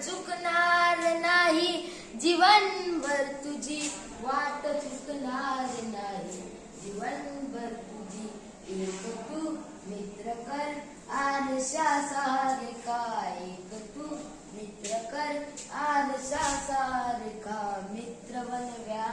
चुकणार नाही, जीवनभर तुझी वाट चुकणार नाही, जीवनभर तुझी एक तू मित्र कर आरशा सारखा, एक तू मित्र कर आरशा सारखा, मित्र बनव्या